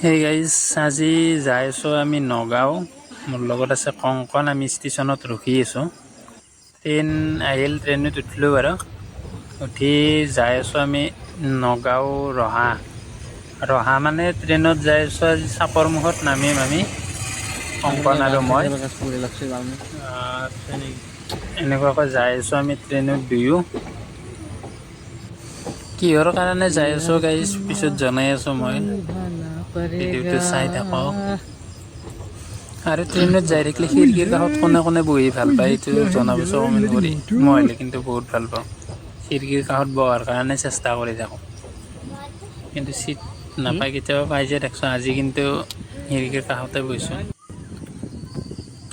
Hey guys, আজি যাই আছোঁ আমি নগাঁও। মোৰ লগত আছে কংকন। আমি ষ্টেচনত ৰখি আছোঁ। ট্ৰেইন আহিল, ট্ৰেইনত উঠিলোঁ বাৰু। উঠি যাই আছোঁ আমি নগাঁও ৰহা মানে ট্ৰেইনত যাই আছোঁ। আজি চাপৰ মুখত নামিম আমি, কংকন আৰু মই। এনেকুৱাকৈ যাই আছোঁ আমি ট্ৰেইনত দুয়ো। কিহৰ কাৰণে যাই আছোঁ গাইজ পিছত জনাই আছোঁ মই। ভিডিঅ'টো চাই থাকক। আৰু ট্ৰেইনত যাই থাকিলে খিৰিকীৰ কাষত কোনে কোনে বহি ভাল পায় এইটো জনাবচোন কমেণ্ট কৰি। মই হ'লে কিন্তু বহুত ভাল পাওঁ, খিৰিকীৰ কাষত বহাৰ কাৰণে চেষ্টা কৰি থাকোঁ, কিন্তু চিট নাপায়। কেতিয়াবা পাই যে দেখছোঁ। আজি কিন্তু খিৰিকীৰ কাষতে বহিছোঁ।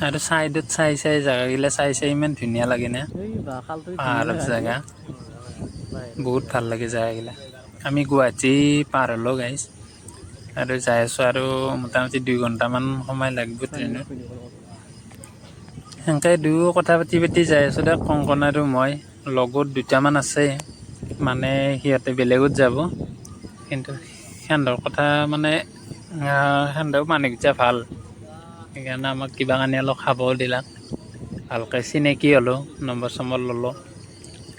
আৰু চাইডত চাই জেগাগিলা চাই ইমান ধুনীয়া লাগে না, পাহাৰৰ জেগা। বহুত ভাল লাগে জেগাগিলা। আমি গুৱাহাটী পাৰ হ'লোঁ গাইজ, আৰু যাই আছোঁ আৰু মোটামুটি 2 ঘণ্টামান সময় লাগিব ট্ৰেইনত। সেনেকৈ দুয়ো কথা পাতি যাই আছোঁ দে, কংকন আৰু মই। লগত দুটামান আছে, মানে সিহঁতে বেলেগত যাব, কিন্তু সিহঁতৰ কথা মানে সিহঁতেও মানুহকেইটা ভাল, সেইকাৰণে আমাক কিবা কানি অলপ খাবও দিলাক। ভালকৈ চিনাকি হ'লোঁ, নম্বৰ চম্বৰ ল'লোঁ।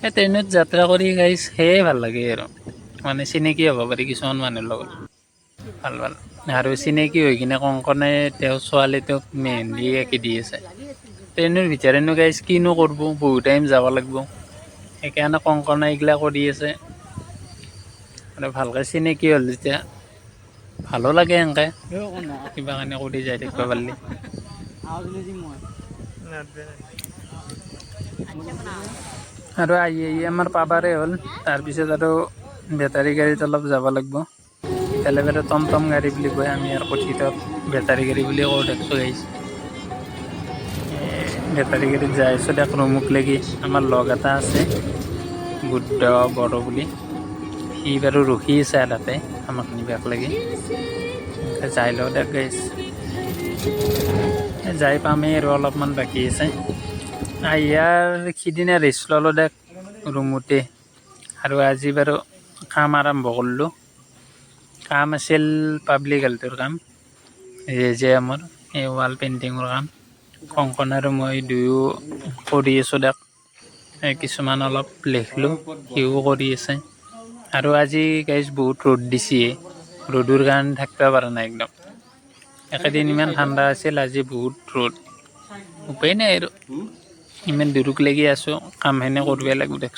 এই ট্ৰেইনত যাত্ৰা কৰি গাইজ সেয়ে ভাল লাগে আৰু, মানে চিনাকি হ'ব পাৰি কিছুমান মানুহৰ লগত। ভাল আৰু চিনাকি হৈ কিনে কংকনে তেওঁৰ ছোৱালীটোক মেহেন্দি আঁকি দি আছে। ট্ৰেইনৰ ভিতৰেনো গাইজ কিনো কৰিব, বহুত টাইম যাব লাগিব। সেইকাৰণে কংকনে এইগিলা কৰি আছে। আৰু ভালকৈ চিনাকি হ'ল যেতিয়া ভালো লাগে এনেকৈ কিবা কানি কৰি যাই থাকিব পাৰিলে। আৰু আহি আমাৰ পাবাৰে হ'ল। তাৰপিছত আৰু বেটাৰী গাড়ীত অলপ যাব লাগিব। ইফালে বাৰু টমটম গাড়ী বুলি কয়, আমি আৰু কথিতত বেটাৰী গাড়ী বুলি কওঁ দেখছোঁ গাইজ। বেটাৰী গাড়ীত যাই আছোঁ দেখ ৰুমুক লাগি। আমাৰ লগ এটা আছে বুদ্ধ বড়ো বুলি, সি বাৰু ৰখি আছে তাতে আমাক নিবাক লাগি। যাই লওঁ দেখ গাইজ, যাই পামেই আৰু অলপমান বাকী আছে। ইয়াৰ সিদিনা ৰেষ্ট ল'লোঁ দেখ ৰুমতে, আৰু আজি বাৰু কাম আৰম্ভ কৰিলোঁ। কাম আছিল পাব্লিক হেল্থৰ কাম, আমাৰ এই ৱাল পেইণ্টিঙৰ কাম। কংকন আৰু মই দুয়ো কৰি আছোঁ দেখ। কিছুমান অলপ লিখিলোঁ, সিও কৰি আছে। আৰু আজি গাইজ বহুত ৰ'দ দিছে, ৰ'দৰ কাৰণে থাকিব পৰা নাই একদম। একেদিন ইমান ঠাণ্ডা আছিল, আজি বহুত ৰ'দ। উপায় নাই আৰু, ইমান দূৰক লাগি আছোঁ, কামখিনি কৰিব লাগিব দেখোন।